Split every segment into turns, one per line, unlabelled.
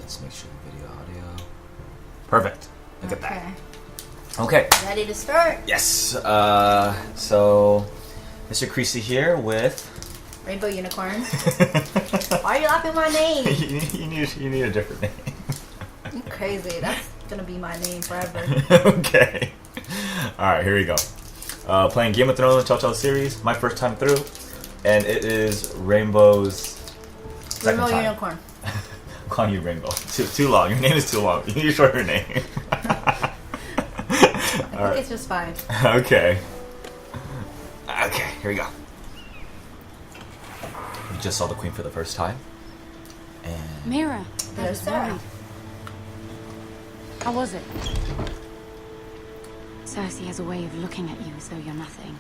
let's make sure the video audio. Perfect. Look at that.
Okay.
Okay.
Ready to start?
Yes. So, Mr. Creasy here with
Rainbow Unicorn. Why are you laughing at my name?
you need a different name.
You crazy. That's gonna be my name forever.
Okay. Alright, here we go. Playing Game of Thrones Telltale series, my first time through, and it is Rainbow's second
Rainbow
time.
Unicorn.
I'm calling you Rainbow. Too long. Your name is too long. You need to shorten your name.
I think it's just fine.
Okay. Okay, here we go. We just saw the Queen for the first time. And
Mira, I
There's
was
Sarah.
worried. How was it? Cersei has a way of looking at you as though you're nothing.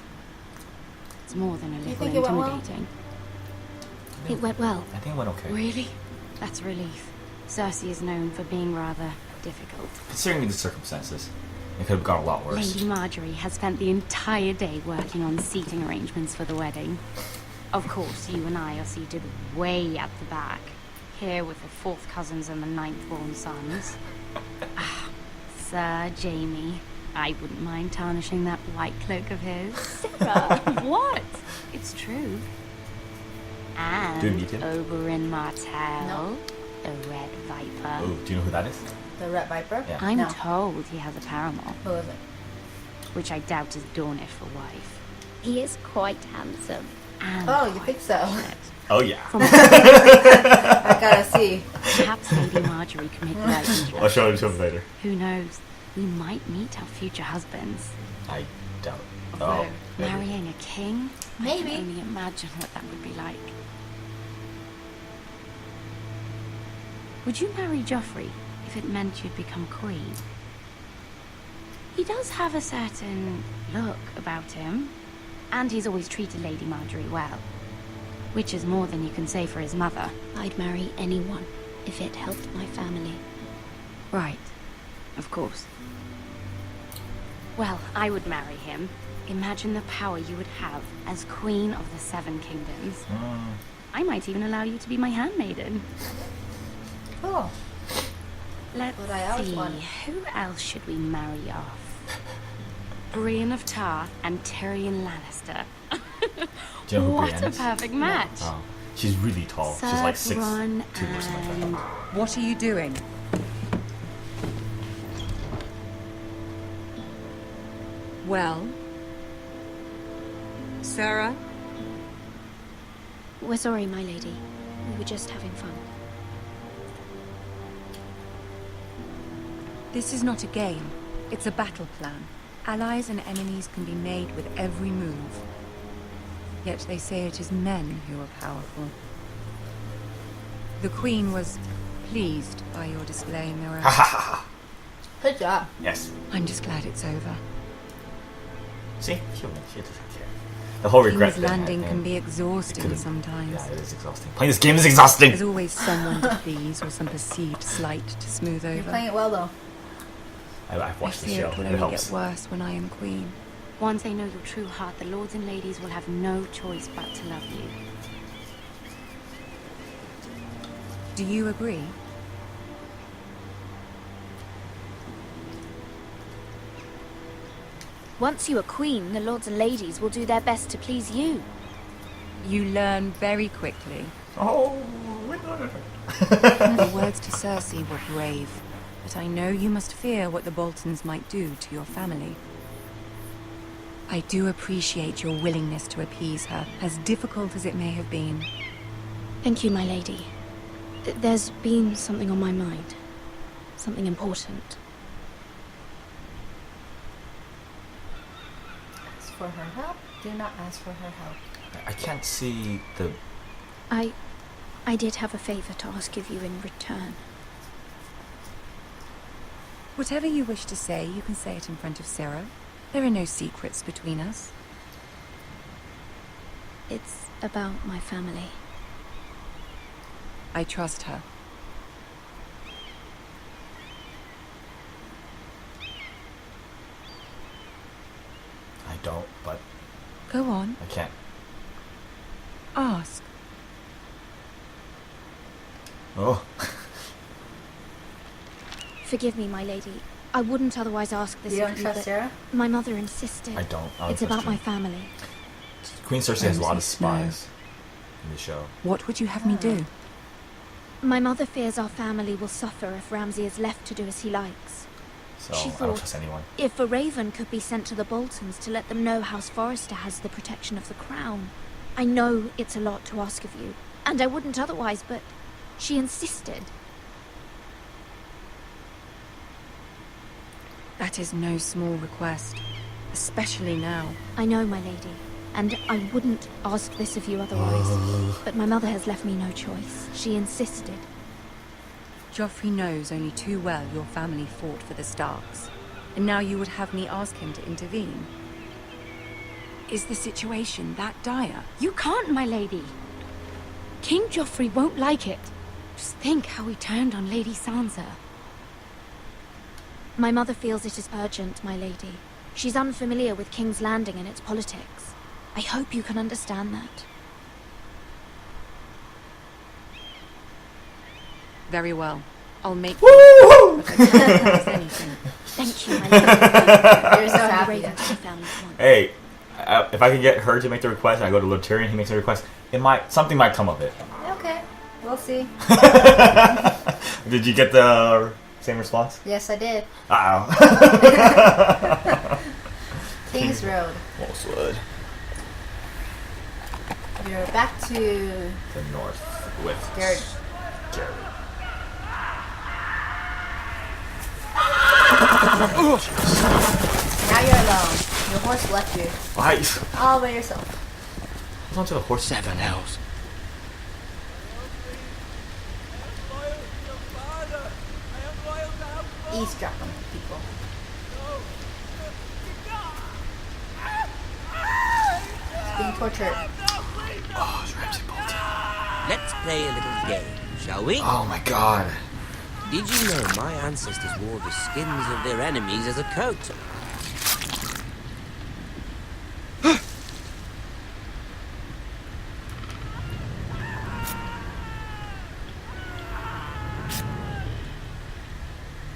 It's more than a little
think it went well?
intimidating. It went well.
I think it went okay.
Really? That's a relief. Cersei is known for being rather difficult.
Considering the circumstances, it could have gone a lot worse.
Lady Marjorie has spent the entire day working on seating arrangements for the wedding. Of course, you and I are seated way at the back, here with the fourth cousins and the ninth-born sons. Ah, Sir Jamie, I wouldn't mind tarnishing that white cloak of his. Sarah, what? It's true. And
Do you meet him?
Oberyn Martell,
No.
the Red Viper.
Oh, do you know who that is?
The Red Viper?
Yeah.
I'm
No.
told he has a paramour,
Who is it?
which I doubt is Dornish for wife.
He is quite handsome.
And
Oh, you
quite
think so?
passionate.
Oh yeah.
From
I gotta see.
perhaps Lady Marjorie can make the right
I'll show it
introductions.
to him later.
Who knows? We might meet our future husbands.
I doubt.
Although
Oh, maybe.
marrying a king, I
Maybe.
can only imagine what that would be like. Would you marry Joffrey if it meant you'd become queen? He does have a certain look about him, and he's always treated Lady Marjorie well, which is more than you can say for his mother.
I'd marry anyone if it helped my family.
Right, of course. Well, I would marry him. Imagine the power you would have as Queen of the Seven Kingdoms. I might even allow you to be my handmaiden.
Cool.
Let's
What I always
see,
wanted.
who else should we marry off? Brienne of Tarth and Tyrion Lannister.
Do you know who
What
Brienne
a
is?
perfect match.
Oh, she's really tall. She's like 6'2" or
Ron
something like
and
that.
What are you doing? Well? Sarah?
We're sorry, my lady. We were just having fun.
This is not a game. It's a battle plan. Allies and enemies can be made with every move. Yet they say it is men who are powerful. The Queen was pleased by your display, Mira.
Ha ha ha ha.
Good job.
Yes.
I'm just glad it's over.
See, she doesn't care. The whole regret
King's
thing. I
Landing
think,
can be
it
exhausting
could've-
sometimes.
Yeah, it is exhausting. Playing this game is exhausting.
There's always someone to please or some perceived slight to smooth
You're
over.
playing it well though.
I've
I
watched the
fear
show.
it will
It
only
helps.
get worse when I am queen.
once they know your true heart, the lords and ladies will have no choice but to love you.
Do you agree?
Once you are queen, the lords and ladies will do their best to please you.
You learn very quickly.
Oh,
The words to Cersei were brave, but I know you must fear what the Boltons might do to your family. I do appreciate your willingness to appease her, as difficult as it may have been.
Thank you, my lady. There's been something on my mind. Something important.
Ask for her help. Do not ask for her help.
I can't see the.
I did have a favor to ask of you in return.
Whatever you wish to say, you can say it in front of Sarah. There are no secrets between us.
It's about my family.
I trust her.
I don't, but
Go on,
I can't.
ask.
Oh.
Forgive me, my lady. I wouldn't otherwise ask this
You
of
don't
you,
trust
but
Sarah?
my mother insisted.
I don't
It's
trust
about
you.
my family.
Queen Cersei has a lot of
Ramsay, no.
spies in the show.
What would you have me do?
My mother fears our family will suffer if Ramsay is left to do as he likes.
So
She
I don't
thought-
trust anyone.
If a raven could be sent to the Boltons to let them know House Forrester has the protection of the crown. I know it's a lot to ask of you, and I wouldn't otherwise, but she insisted.
That is no small request, especially now.
I know, my lady, and I wouldn't ask this of you otherwise. But my mother has left me no choice. She insisted.
Joffrey knows only too well your family fought for the Starks, and now you would have me ask him to intervene. Is the situation that dire?
You can't, my lady. King Joffrey won't like it. Just think how he turned on Lady Sansa.
My mother feels it is urgent, my lady. She's unfamiliar with King's Landing and its politics. I hope you can understand that.
Very well. I'll make
Woo!
but I can't promise anything.
Thank you, my lady.
You're so
Send the
happy.
raven to the family at once.
Hey, if I can get her to make the request, and I go to Lotarian, he makes a request. Something might come of it.
Okay, we'll see.
Did you get the same response?
Yes, I did.
Uh-oh.
Kings Road.
Wolfswood.
You're back to
The north with
Garrett.
Garrett.
Now you're alone. Your horse left you
Why?
all by yourself.
Hold on to the horse.
7 hells.
Eavesdropping people. He's being tortured.
Oh, it's Ramsay Bolton.
Let's play a little game, shall we?
Oh my god.
Did you know my ancestors wore the skins of their enemies as a coat?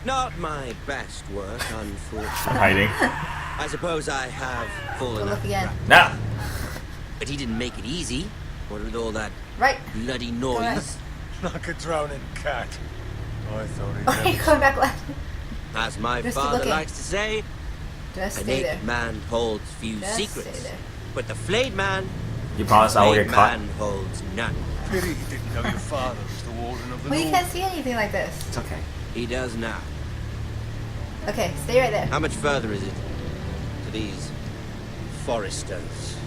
Not my best work, unfortunately.
I'm hiding.
I suppose I have
Go
fallen
look
off.
again.
Now.
But he didn't make it easy. What with all that
Right.
bloody
Go ahead.
noise?
Like a drowning cat. I thought he
Oh, you're going back left.
As my
Just keep
father
looking.
likes to say,
Just
a
stay there.
naked man holds few
Just
secrets.
stay there.
But the flayed man,
You promise I won't
flayed
get caught?
man holds none.
Pity he didn't know your father was the warden of the
Well, you
North.
can't see anything like this.
It's okay.
He does now.
Okay, stay right there.
How much further is it to these foresters?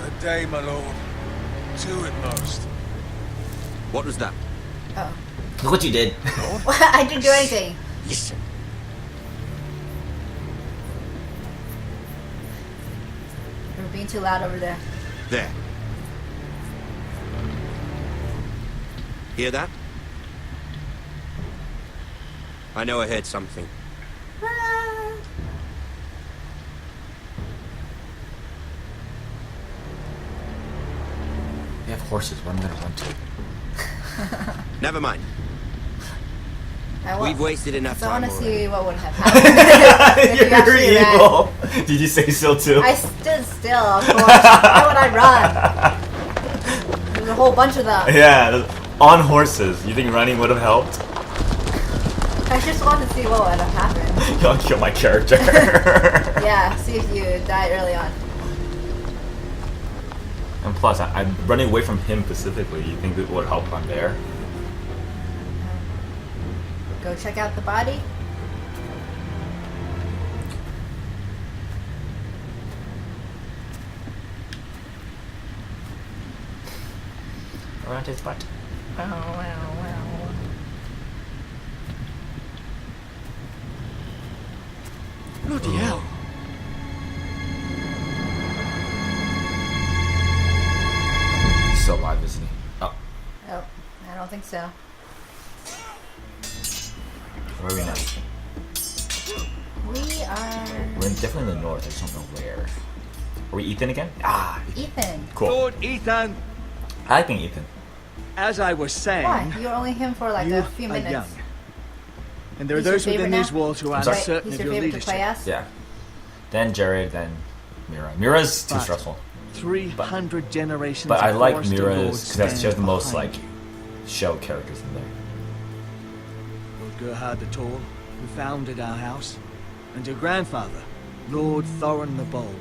A day, my lord. 2 at most.
What was that?
Oh.
Look what you did.
I didn't do anything.
Listen.
You're being too loud over there.
There. Hear that? I know I heard something.
Ah.
We have horses. Where am I gonna run to?
Never mind.
I
We've wasted enough
So I
time
want to
already.
see what would have happened. If you
You're
actually ran.
evil. Did you say so too?
I stood still, of course. Why would I run? There's a whole bunch of them.
Yeah, on horses. You think running would have helped?
I just wanted to see what would have happened.
You'll kill my character.
Yeah, see if you died early on.
And plus, I'm running away from him specifically. You think it would help on there?
Go check out the body.
Around his butt.
Bloody hell.
He's still alive, isn't he? Oh,
Oh, I don't think so.
where are we now?
We are
We're definitely in the north. I just don't know where. Are we Ethan again? Ah,
Ethan.
cool.
Lord Ethan,
I like being Ethan.
as I was saying,
Why? You were only him for like
you
a few
are
minutes.
young. And there are
He's your
those within
favorite
these
now?
walls who are
sorry?
uncertain
He's
of
your
your
favorite to play
leadership.
as?
Yeah. Then Jared, then Mira. Mira's too
But-
stressful.
300 generations
But I
of
like
Forrester
Mira's
lords
because she has the
stand
most
behind
like
you.
show characters in there.
Lord Gerhard the Tall, who founded our house, and your grandfather, Lord Thorin the Bold,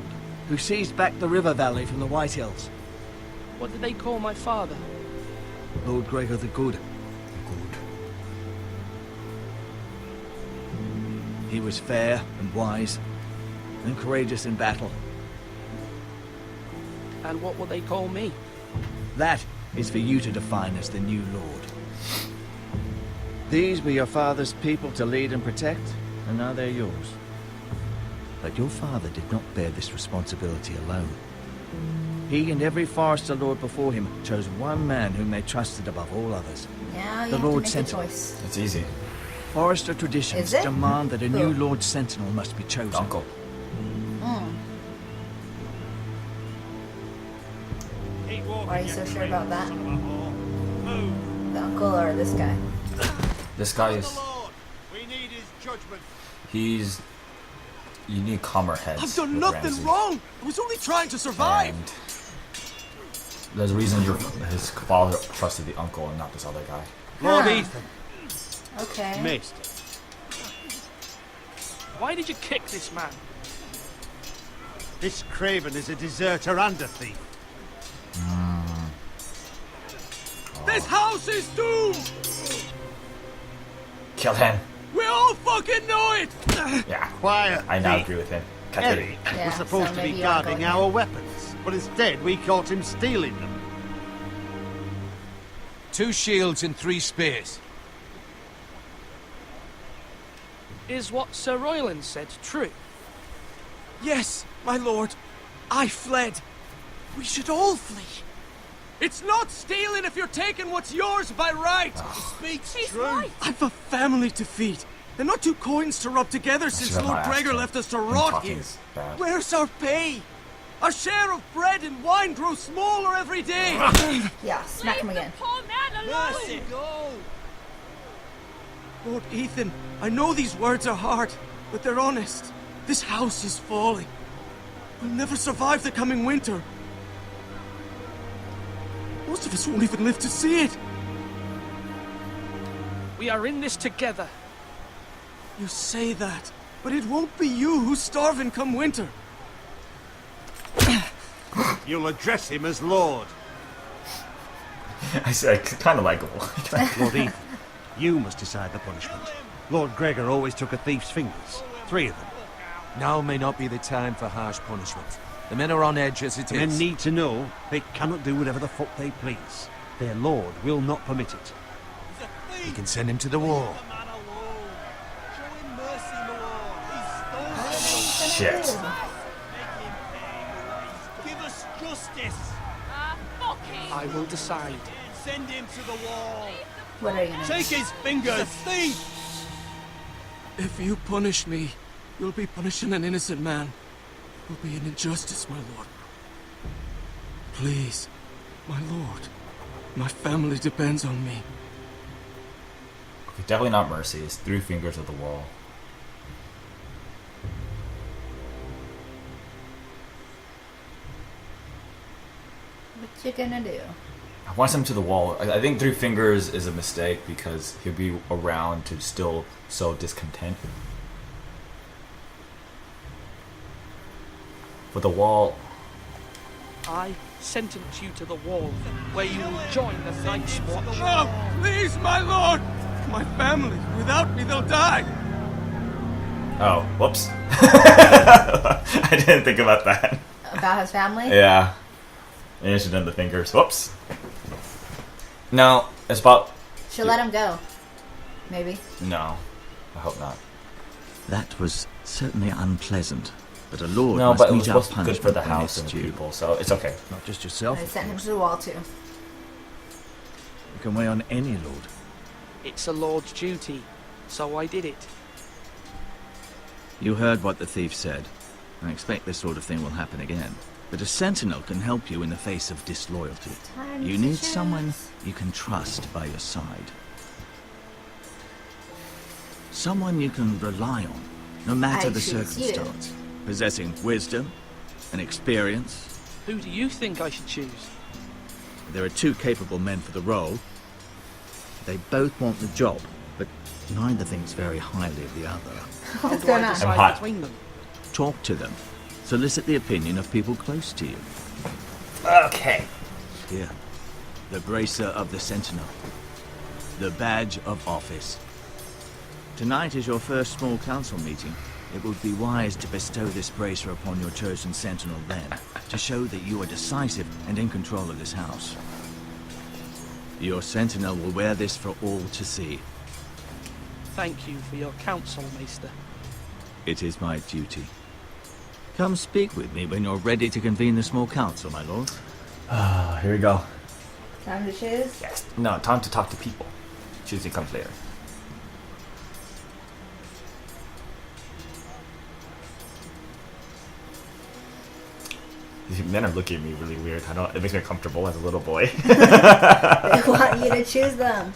who seized back the river valley from the White Hills.
What did they call my father?
Lord Gregor the Good. He was fair and wise, and courageous in battle.
And what will they call me?
That is for you to define as the new lord. These were your father's people to lead and protect, and now they're yours. But your father did not bear this responsibility alone. He and every Forrester lord before him chose one man whom they trusted above all others.
Now you
The
have to
Lord
make a
Sentinel.
choice.
It's easy.
Forrester traditions
Is it?
demand that a new
Who?
Lord Sentinel must be chosen.
Uncle.
Why are you so sure about that? The uncle or this guy?
This guy is.
We need his judgment.
He's. You need calmer heads.
I've done
with
nothing
Ramsay.
wrong. I was only trying to survive.
And there's a reason his father trusted the uncle and not this other guy.
Lord
Huh.
Ethan,
Okay.
missed.
Why did you kick this man?
This Craven is a deserter and a thief. This house is doomed.
Kill him.
We all fucking know it.
Yeah.
Quiet.
I now
thief.
agree with him. Cut it.
Eric
Yeah,
was supposed
so
to be
maybe I'll
guarding
go
our
again.
weapons, but instead we caught him stealing them.
2 shields and 3 spears.
Is what Sir Royland said true?
Yes, my lord. I fled. We should all flee. It's not stealing if you're taking what's yours by right. He speaks true. I've a family to feed. And not 2 coins to rub together since
should've
Lord
not asked
Gregor
him.
left us to
Him
rot
talking
here.
is bad.
Where's our pay? Our share of bread and wine grows smaller every day.
Yeah, smack him again.
Mercy. Go. Lord Ethan, I know these words are hard, but they're honest. This house is falling. We'll never survive the coming winter. Most of us won't even live to see it.
We are in this together.
You say that, but it won't be you who's starving come winter. You'll address him as Lord.
I said, kind of likable.
Lord Ethan, you must decide the punishment. Lord Gregor always took a thief's fingers. 3 of them.
Now may not be the time for harsh punishment. The men are on edge as it
The men
is.
need to know they cannot do whatever the fuck they please. Their lord will not permit it.
We can send him to the wall.
Shit.
Give us justice.
I will decide.
Send him to the wall.
What are you gonna do?
Take his fingers. Thief. If you punish me, you'll be punishing an innocent man. It will be an injustice, my lord. Please, my lord. My family depends on me.
Okay, definitely not mercy. It's 3 fingers of the wall.
What you gonna do?
I want him to the wall. I think 3 fingers is a mistake because he'll be around to still sow discontent. But the wall.
I sentence you to the wall, where you will join the Night's Watch.
No, please, my lord. My family. Without me, they'll die.
Oh, whoops. I didn't think about that.
About his family?
Yeah. I should have done the fingers. Whoops. No, it's about.
Should let him go. Maybe.
No, I hope not.
That was certainly unpleasant, but a lord
No,
must
but it was
mete out
supposed to be good for the
punishment when
house and
it's
the
due.
people, so it's okay.
Not just yourself.
I
of
sent him
course.
to the wall too.
You can weigh on any lord.
It's a lord's duty, so I did it.
You heard what the thief said. I expect this sort of thing will happen again. But a sentinel can help you in the face of disloyalty.
Time
You
to
need
choose.
someone you can trust by your side. Someone you can rely on, no matter
I
the
choose you.
circumstance. Possessing wisdom and experience.
Who do you think I should choose?
There are two capable men for the role. They both want the job, but neither thinks very highly of the other.
How
What's
do
going
I
on?
I'm
decide
hot.
between them?
Talk to them. Solicit the opinion of people close to you.
Okay.
Here, the bracer of the Sentinel. The badge of office. Tonight is your first small council meeting. It would be wise to bestow this bracer upon your chosen Sentinel then, to show that you are decisive and in control of this house. Your Sentinel will wear this for all to see.
Thank you for your counsel, Maester.
It is my duty. Come speak with me when you're ready to convene the small council, my lord.
Here we go.
Time to choose.
Yes. No, time to talk to people. Choosing comes later. These men are looking at me really weird. I don't. It makes me uncomfortable as a little boy. Is
They want you to choose them.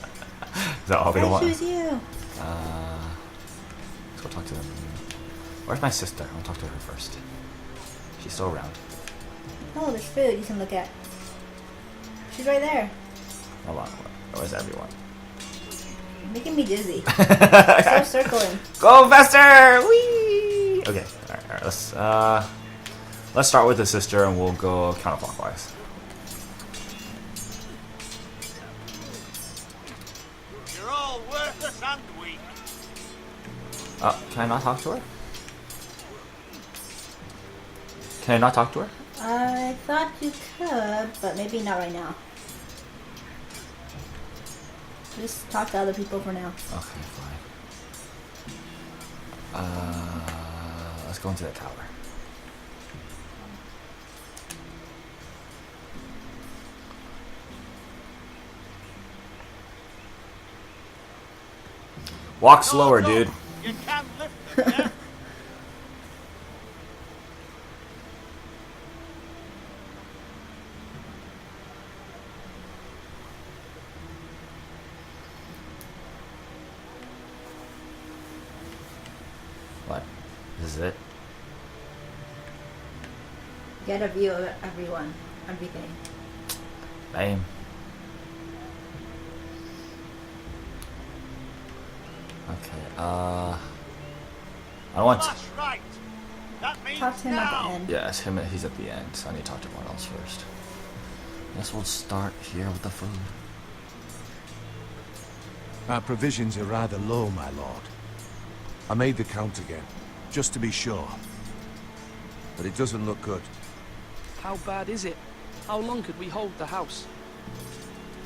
that all they
I
want?
choose you.
Let's go talk to them. Where's my sister? I'll talk to her first. She's still around.
Oh, there's food you can look at. She's right there.
Hold on. Where's everyone?
Making me dizzy. Start circling.
Go faster! Whee! Okay. All right. Let's start with the sister, and we'll go counterclockwise.
You're all worthless and weak.
Can I not talk to her? Can I not talk to her?
I thought you could, but maybe not right now. Just talk to other people for now.
Okay, fine. Let's go into the tower. Walk slower, dude.
You can't lift them, yeah?
What? This is it?
Get a view of everyone, everything.
Lame. Okay, I don't want to...
That's right. That means
Talk to him
now.
at the end.
Yeah, it's him. He's at the end, so I need to talk to everyone else first. Guess we'll start here with the food.
Our provisions are rather low, my lord. I made the count again, just to be sure. But it doesn't look good.
How bad is it? How long could we hold the house?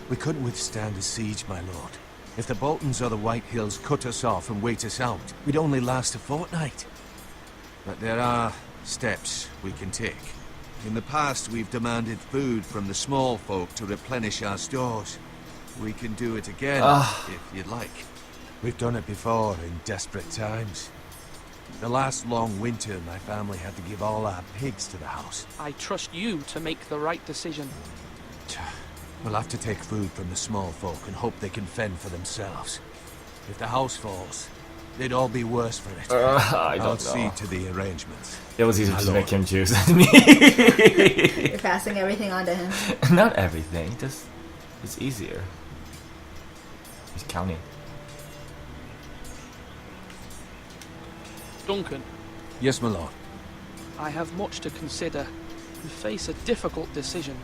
We couldn't withstand a siege, my lord. If the Boltons or the White Hills cut us off and wait us out, we'd only last a fortnight. But there are steps we can take. In the past, we've demanded food from the small folk to replenish our stores. We can do it again, if you'd like. We've done it before in desperate times. The last long winter, my family had to give all our pigs to the house.
I trust you to make the right decision.
We'll have to take food from the small folk and hope they can fend for themselves. If the house falls, they'd all be worse for it.
I
I'll
don't
see
know.
to the arrangements.
It was easy
My
to make
lord.
him choose than me.
You're passing everything on to him.
Not everything, just it's easier. He's counting.
Duncan,
Yes, my lord.
I have much to consider and face a difficult decision.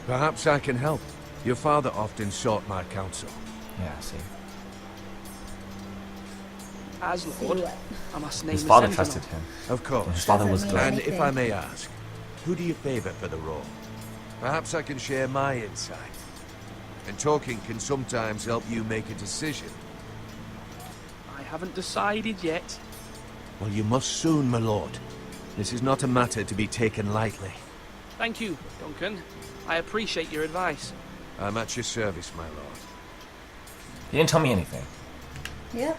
Perhaps I can help. Your father often sought my counsel.
Yeah, see.
As
See
Lord,
what?
I must name
His
a
father
sentinel.
trusted him.
Of
His
course.
father was
Doesn't
good.
mean
And if
anything.
I may ask, who do you favor for the role? Perhaps I can share my insight. And talking can sometimes help you make a decision.
I haven't decided yet.
Well, you must soon, my lord. This is not a matter to be taken lightly.
Thank you, Duncan. I appreciate your advice.
I'm at your service, my lord.
He didn't tell me anything.
Yep.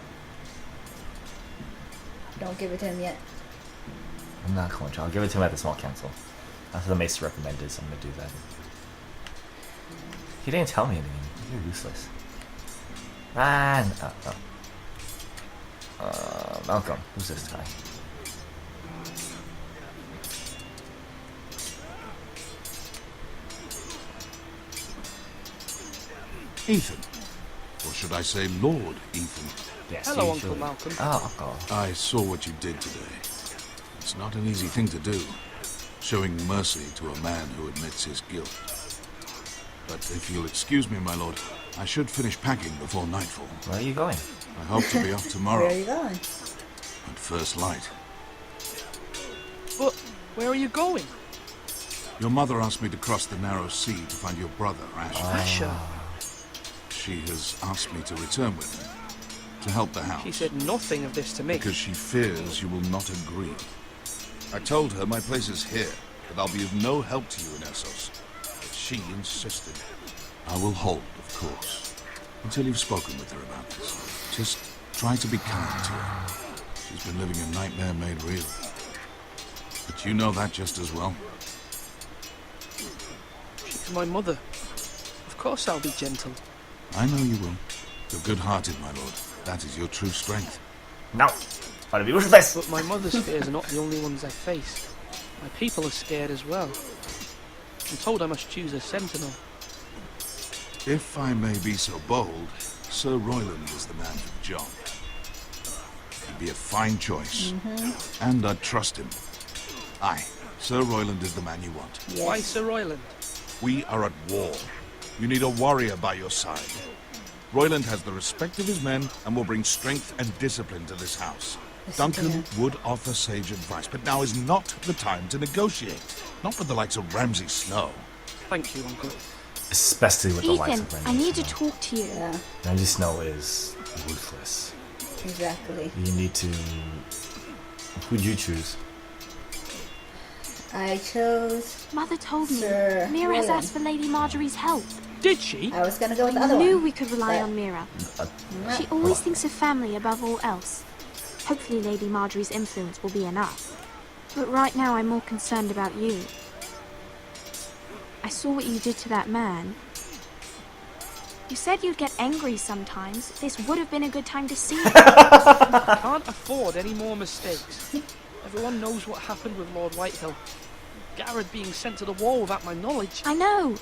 Don't give it to him yet.
I'm not going to. I'll give it to him at the small council. That's what the maester recommended, so I'm going to do that. He didn't tell me anything. You're useless. Ah, Malcolm. Who's this guy?
Ethan. Or should I say Lord Ethan?
Yes.
Hello,
you
Uncle
should.
Malcolm.
Oh, Uncle.
I saw what you did today. It's not an easy thing to do, showing mercy to a man who admits his guilt. But if you'll excuse me, my lord, I should finish packing before nightfall.
Where are you going?
I hope to be off tomorrow
Where are you going?
at first light.
But where are you going?
Your mother asked me to cross the narrow sea to find your brother, Asher.
Asher.
She has asked me to return with her, to help the house.
She said nothing of this to me.
Because she fears you will not agree. I told her my place is here, that I'll be of no help to you in Essos. But she insisted. I will hold, of course, until you've spoken with her about this. Just try to be kind to her. She's been living a nightmare made real. But you know that just as well.
She's my mother. Of course I'll be gentle.
I know you will. You're good-hearted, my lord. That is your true strength.
No. Gotta be ruthless.
But my mother's fears are not the only ones I face. My people are scared as well. I'm told I must choose a sentinel.
If I may be so bold, Sir Royland is the man for the job. He'd be a fine choice. And I'd trust him. Aye, Sir Royland is the man you want.
Yes.
Why Sir Royland?
We are at war. You need a warrior by your side. Royland has the respect of his men and will bring strength and discipline to this house.
Listen to
Duncan
him.
would offer sage advice, but now is not the time to negotiate. Not with the likes of Ramsay Snow.
Thank you, Uncle.
Especially with the likes
Ethan,
of
I need to
Snow.
talk to you.
Yeah,
Ramsay Snow is ruthless.
exactly.
You need to. Who'd you choose?
I chose.
Mother told me
Sir
Mira has
Royland.
asked for Lady Marjorie's help.
Did she?
I was gonna go with the
I
other
knew
one.
we could rely
but-
on Mira.
Uh,
She always thinks of family above all else. Hopefully Lady Marjorie's influence will be enough. But right now I'm more concerned about you. I saw what you did to that man. You said you'd get angry sometimes. This would have been a good time to see it.
I can't afford any more mistakes. Everyone knows what happened with Lord Whitehill. Garrett being sent to the wall without my knowledge.
I know.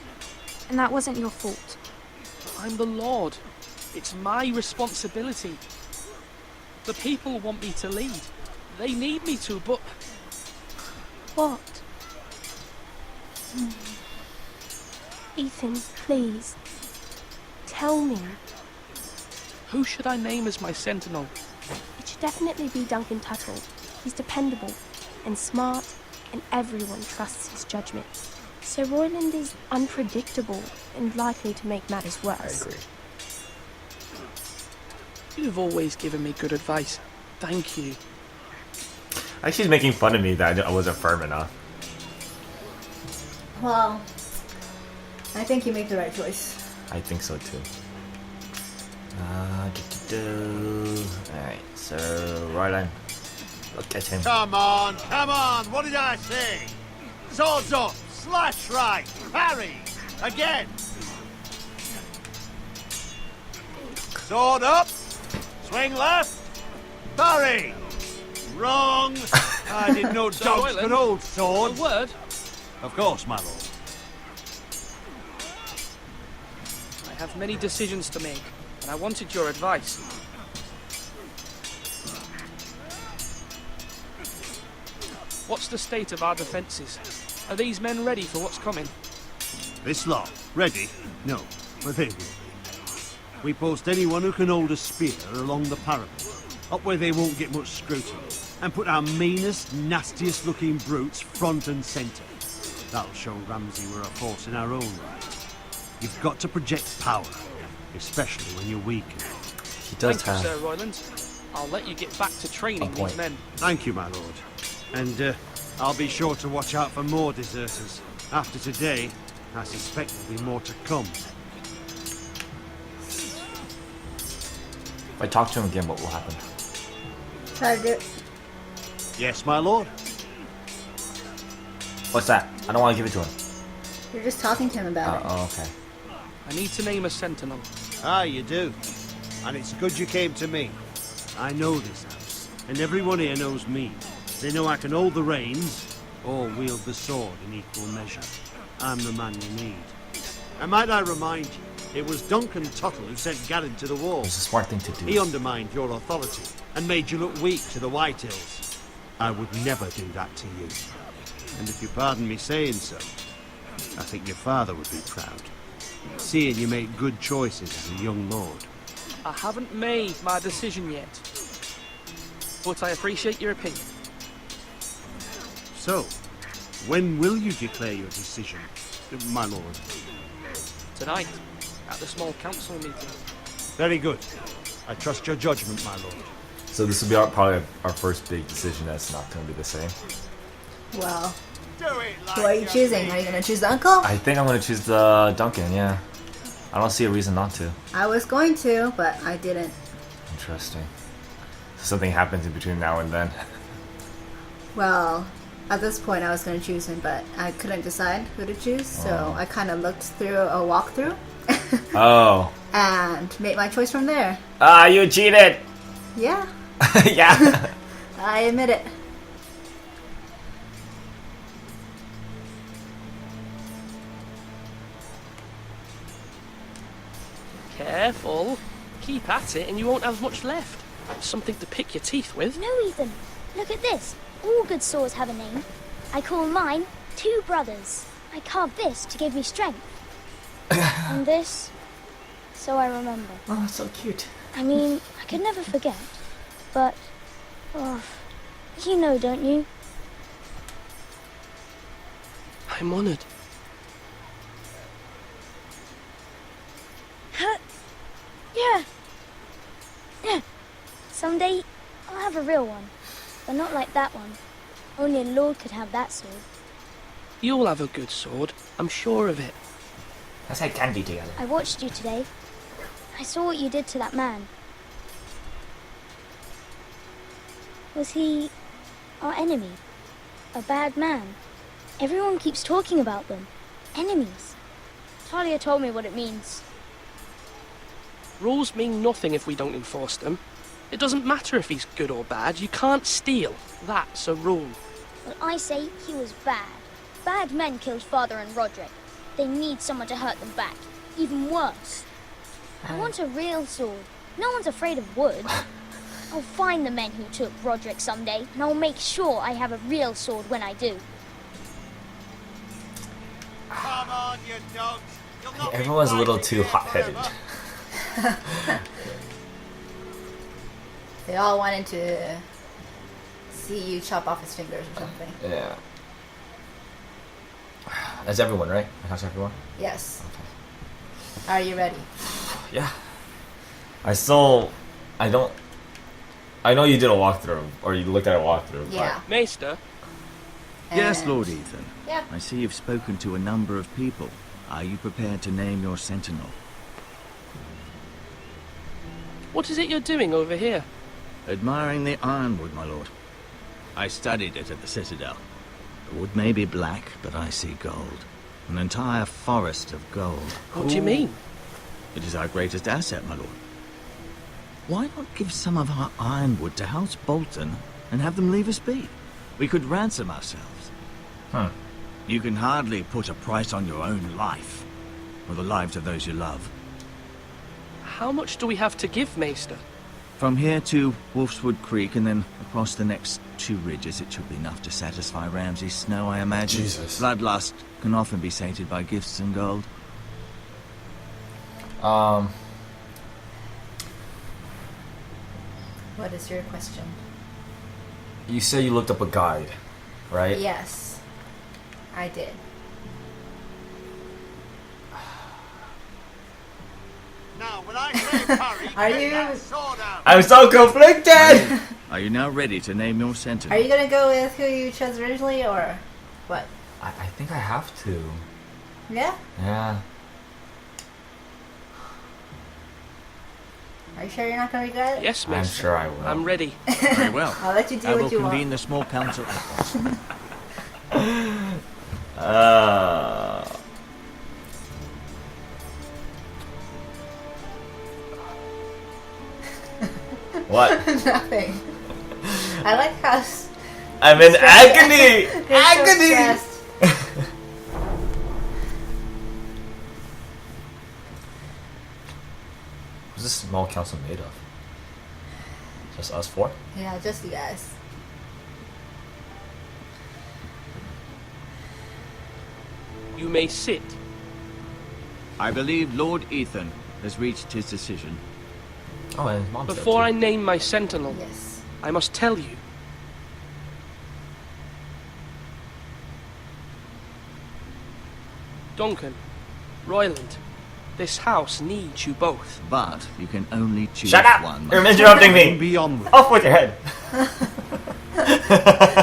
And that wasn't your fault.
I'm the Lord. It's my responsibility. The people want me to lead. They need me to, but
What? Ethan, please. Tell me.
who should I name as my sentinel?
It should definitely be Duncan Tuttle. He's dependable and smart, and everyone trusts his judgment. Sir Royland is unpredictable and likely to make matters
I
worse.
agree.
You've always given me good advice. Thank you.
Like she's making fun of me that I wasn't firm enough.
Well, I think you make the right choice.
I think so too. Alright, so Royland. Look at him.
Come on, what did I say? Swords up, slash right, parry, again. Sword up, swing left, parry. Wrong. I didn't know
Sir
dogs
Royland,
could hold
A
swords.
word?
Of course, my lord.
I have many decisions to make, and I wanted your advice. What's the state of our defences? Are these men ready for what's coming?
This lot, ready? No, but they will be. We post anyone who can hold a spear along the parapet, up where they won't get much scrutiny, and put our meanest, nastiest looking brutes front and centre. That'll show Ramsay we're a force in our own right. You've got to project power, especially when you're weak.
He does
Thank you,
have.
Sir Royland. I'll let you get back to training
A point.
these men.
Thank you, my lord. And I'll be sure to watch out for more deserters. After today, I suspect there'll be more to come.
If I talk to him again, what will happen?
Try to do it.
Yes, my lord.
What's that? I don't want to give it to him.
You're just talking to him about it.
Oh, okay.
I need to name a sentinel.
Ah, you do. And it's good you came to me. I know this house, and everyone here knows me. They know I can hold the reins or wield the sword in equal measure. I'm the man you need. And might I remind you, it was Duncan Tuttle who sent Garrett to the wall.
It's a smart thing to do.
He undermined your authority and made you look weak to the White Hills. I would never do that to you. And if you pardon me saying so, I think your father would be proud, seeing you make good choices as a young lord.
I haven't made my decision yet, but I appreciate your opinion.
So, when will you declare your decision, my lord?
Tonight, at the small council meeting.
Very good. I trust your judgment, my lord.
So this will be probably our first big decision that's not going to be the same.
Well, who are you choosing? Are you gonna choose the uncle?
I think I'm going to choose the Duncan, yeah. I don't see a reason not to.
I was going to, but I didn't.
Interesting. So something happens in between now and then.
Well, at this point I was gonna choose him, but I couldn't decide who to choose, so I kind of looked through a walkthrough.
Oh.
And made my choice from there.
Ah, you cheated!
Yeah.
Yeah.
I admit it.
Careful. Keep at it and you won't have much left. Something to pick your teeth with.
No, Ethan. Look at this. All good swords have a name. I call mine Two Brothers. I carved this to give me strength. And this, so I remember.
Oh, so cute.
I mean, I could never forget. But, oh, you know, don't you?
I'm honored.
Yeah. Yeah. Someday, I'll have a real one. But not like that one. Only a lord could have that sword.
You'll have a good sword. I'm sure of it.
Let's have candy together.
I watched you today. I saw what you did to that man. Was he our enemy? A bad man? Everyone keeps talking about them. Enemies. Talia told me what it means.
Rules mean nothing if we don't enforce them. It doesn't matter if he's good or bad. You can't steal. That's a rule.
Well, I say he was bad. Bad men killed Father and Roderick. They need someone to hurt them back. Even worse. I want a real sword. No one's afraid of wood. I'll find the men who took Roderick someday, and I'll make sure I have a real sword when I do.
Come on, you dogs. You'll not be
Everyone's a little
fighting
too
here
hot-headed.
forever.
They all wanted to see you chop off his fingers or something.
Yeah. That's everyone, right? That's everyone?
Yes.
Okay.
Are you ready?
Yeah. I know you did a walkthrough, or you looked at a walkthrough.
Yeah.
Maester?
Yes, Lord Ethan.
Yeah.
I see you've spoken to a number of people. Are you prepared to name your sentinel?
What is it you're doing over here?
Admiring the ironwood, my lord. I studied it at the Citadel. The wood may be black, but I see gold. An entire forest of gold.
What do you mean?
It is our greatest asset, my lord. Why not give some of our ironwood to House Bolton and have them leave us be? We could ransom ourselves. You can hardly put a price on your own life, or the lives of those you love.
How much do we have to give, Maester?
From here to Wolfswood Creek and then across the next 2 ridges, it should be enough to satisfy Ramsay Snow, I imagine.
Jesus.
Bloodlust can often be sated by gifts and gold.
What is your question?
You said you looked up a guide, right?
Yes. I did.
Now, when I say parry,
Are
get
you-
that sword out.
I'm so conflicted!
Are you now ready to name your sentinel?
Are you gonna go with who you chose originally, or what?
I think I have to.
Yeah?
Yeah.
Are you sure you're not gonna regret it?
Yes,
I'm
Maester.
sure I will.
I'm ready.
Very well.
I'll let you do
I
what
will
you
convene
want.
the small council at once.
What?
Nothing. I like how
I'm in agony!
so
Agony!
stressed.
What's this small council made of? Just us four?
Yeah, just you guys.
You may sit.
I believe Lord Ethan has reached his decision.
Oh, and his mom's there,
Before
too.
I name my sentinel,
Yes.
I must tell you. Duncan, Royland, this house needs you both.
But you can only choose
Shut up!
one.
You're interrupting me!
Beyond with
Off with your head!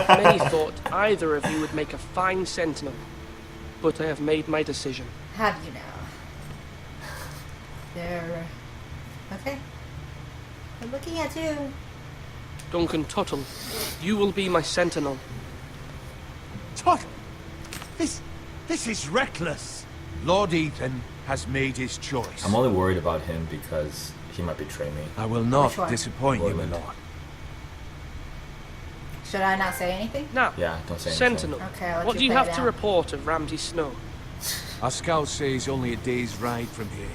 Many thought either of you would make a fine sentinel, but I have made my decision.
Have you now? They're okay. I'm looking at you.
Duncan Tuttle, you will be my sentinel.
Tuttle! This is reckless.
Lord Ethan has made his choice.
I'm only worried about him because he might betray me.
I will not
Which one?
disappoint you, my
Royland.
lord.
Should I not say anything?
Now,
Yeah, don't say anything.
sentinel,
Okay, I'll let
what
you
do you
play
have
it
to
out.
report of Ramsay Snow?
Our scouts say he's only a day's ride from here.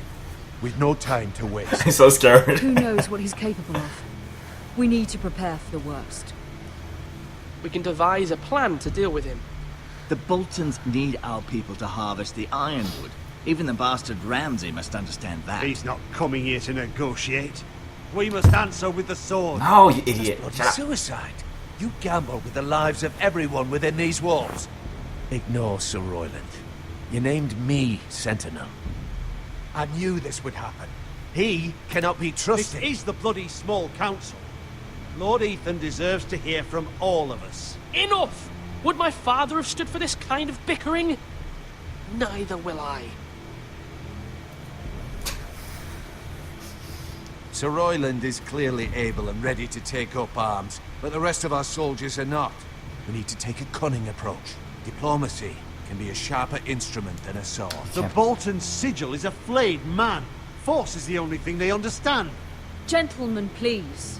We've no time to waste.
He's so scared.
Who knows what he's capable of? We need to prepare for the worst.
We can devise a plan to deal with him.
The Boltons need our people to harvest the ironwood. Even the bastard Ramsay must understand that.
He's not coming here to negotiate. We must answer with the sword.
No, you idiot.
Bloody
Shut up.
suicide. You gamble with the lives of everyone within these walls. Ignore Sir Royland. You named me Sentinel. I knew this would happen. He cannot be
This
trusted.
is the bloody small council. Lord Ethan deserves to hear from all of us.
Enough! Would my father have stood for this kind of bickering? Neither will I.
Sir Royland is clearly able and ready to take up arms, but the rest of our soldiers are not. We need to take a cunning approach. Diplomacy can be a sharper instrument than a sword.
The Bolton sigil is a flayed man. Force is the only thing they understand.
Gentlemen, please.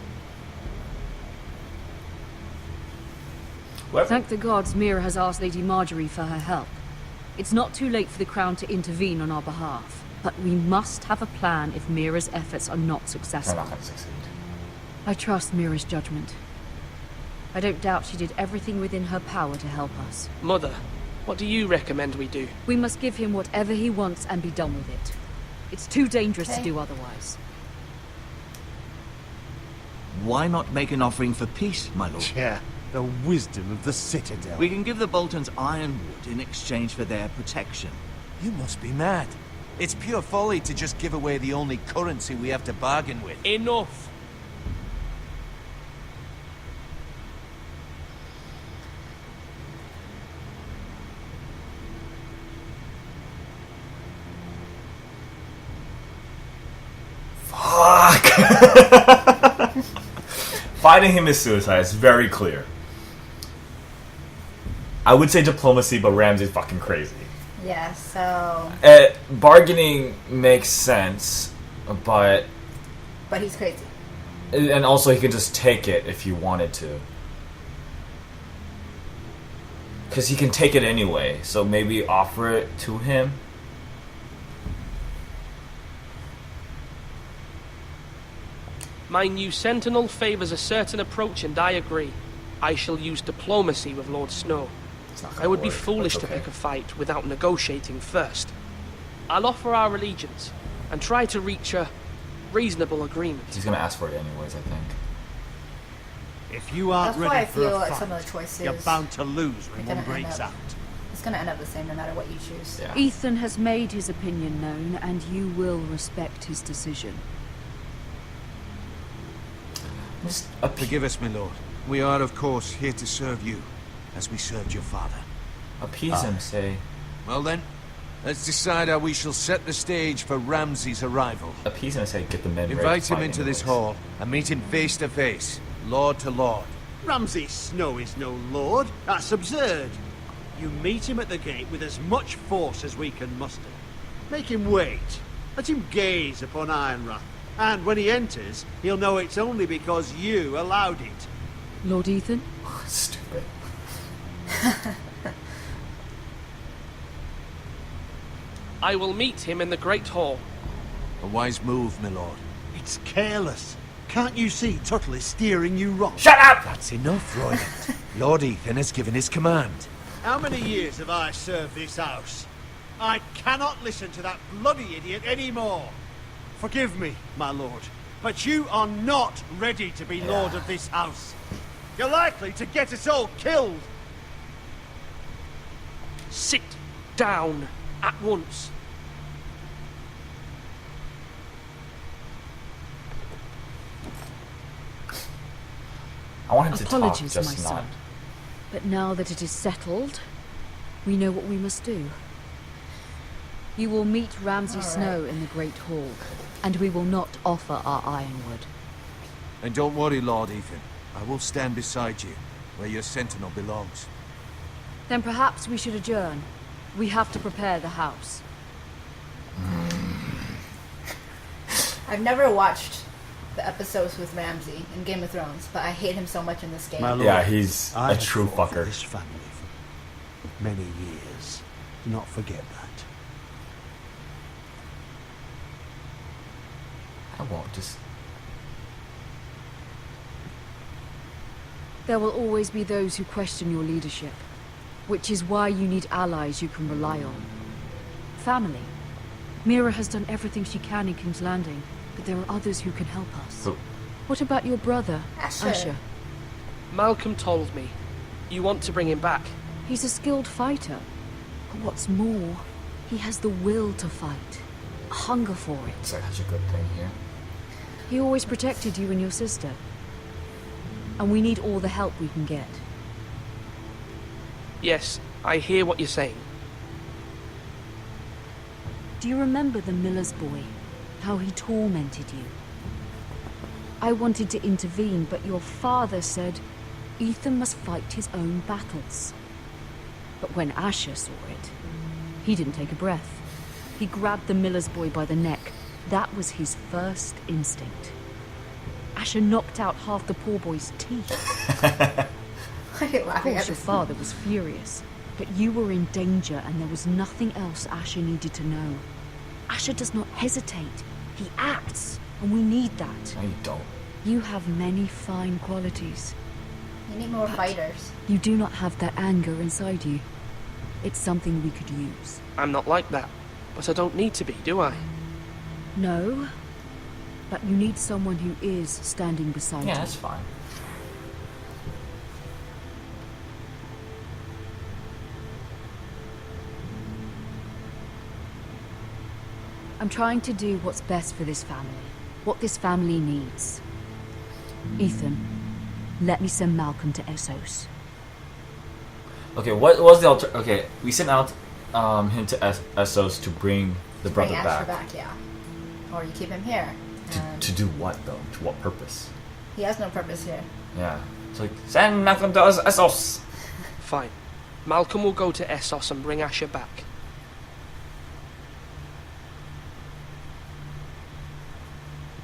What?
Thank the gods Mira has asked Lady Marjorie for her help. It's not too late for the Crown to intervene on our behalf, but we must have a plan if Mira's efforts are not
I'm
successful.
not gonna succeed.
I trust Mira's judgment. I don't doubt she did everything within her power to help us.
Mother, what do you recommend we do?
We must give him whatever he wants and be done with it. It's too dangerous to
Okay.
do otherwise.
Why not make an offering for peace, my lord?
Yeah, the wisdom of the Citadel.
We can give the Boltons ironwood in exchange for their protection.
You must be mad. It's pure folly to just give away the only currency we have to bargain with.
Enough!
Fuck! Fighting him is suicide. It's very clear. I would say diplomacy, but Ramsay's fucking crazy.
Yeah, so...
Bargaining makes sense, but...
But he's crazy.
And also he can just take it if he wanted to. Because he can take it anyway, so maybe offer it to him.
My new sentinel favors a certain approach, and I agree. I shall use diplomacy with Lord Snow.
It's not
I
gonna
would be
work,
foolish
but
to
okay.
pick a fight without negotiating first. I'll offer our allegiance and try to reach a reasonable agreement.
He's gonna ask for it anyways, I think.
If you aren't
That's why I
ready for
feel
a
like
fight,
some of the choices
you're bound to lose when
are
one
gonna end
breaks
up-
out.
It's gonna end up the same no matter what you choose.
Yeah.
Ethan has made his opinion known, and you will respect his decision.
Just
Forgive us, my lord. We are, of course, here to serve you, as we served your father.
appease him, say.
Well then, let's decide how we shall set the stage for Ramsay's arrival.
Appease him and say, get the men ready to
Invite him
fight
into this
anyways.
hall and meet him face to face, lord to lord.
Ramsay Snow is no lord. That's absurd. You meet him at the gate with as much force as we can muster. Make him wait. Let him gaze upon Ironrath And when he enters, he'll know it's only because you allowed it.
Lord Ethan?
Stupid.
I will meet him in the Great Hall.
A wise move, my lord.
It's careless. Can't you see Tuttle is steering you wrong?
Shut up!
That's enough, Royland. Lord Ethan has given his command.
How many years have I served this house? I cannot listen to that bloody idiot anymore. Forgive me, my lord, but you are not ready to be lord of this house. You're likely to get us all killed.
Sit down at once.
I want him to talk,
Apologies,
just
my
not.
son. But now that it is settled, we know what we must do. You will meet Ramsay Snow in the Great Hall, and we will not offer our ironwood.
And don't worry, Lord Ethan. I will stand beside you, where your sentinel belongs.
Then perhaps we should adjourn. We have to prepare the house.
I've never watched the episodes with Ramsay in Game of Thrones, but I hate him so much in this game.
My lord,
Yeah, he's
I
a
have
true
fought for
fucker.
this family for many years. Do not forget that.
I won't just.
There will always be those who question your leadership, which is why you need allies you can rely on. Family. Mira has done everything she can in King's Landing, but there are others who can help us.
Who?
What about your brother, Asher?
Malcolm told me. You want to bring him back.
He's a skilled fighter. But what's more, he has the will to fight. A hunger for it.
It's like such a good thing here.
He always protected you and your sister. And we need all the help we can get.
Yes, I hear what you're saying.
Do you remember the miller's boy? How he tormented you? I wanted to intervene, but your father said Ethan must fight his own battles. But when Asher saw it, he didn't take a breath. He grabbed the miller's boy by the neck. That was his first instinct. Asher knocked out half the poor boy's teeth.
I get
Of
laughing at
course, your
this.
father was furious, but you were in danger and there was nothing else Asher needed to know. Asher does not hesitate. He acts, and we need that.
No, you don't.
You have many fine qualities.
You need more fighters.
You do not have that anger inside you. It's something we could use.
I'm not like that. But I don't need to be, do I?
No, but you need someone who is standing beside
Yeah,
you.
that's fine.
I'm trying to do what's best for this family. What this family needs. Ethan, let me send Malcolm to Essos.
Okay, what was the Okay, we sent out him to Essos to bring the
Bring
brother
Asher
back.
back, yeah. Or you keep him here.
To do what though? To what purpose?
He has no purpose here.
Yeah. It's like send Malcolm to Essos.
Fine. Malcolm will go to Essos and bring Asher back.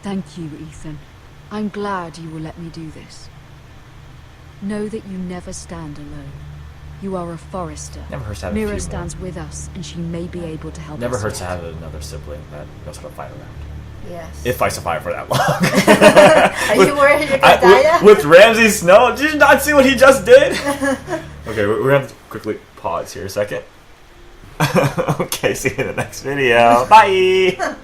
Thank you, Ethan. I'm glad you will let me do this. Know that you never stand alone. You are a Forrester.
Never hurts to have a few
Mira
more.
stands with us, and she may be able to help
Never
us.
hurts to have another sibling that knows how to fight around.
Yes.
If I survive for that long.
Are you worried you're gonna die yet?
With Ramsay Snow? Did you not see what he just did? Okay, we're gonna have to quickly pause here a second. Okay, see you in the next video. Bye!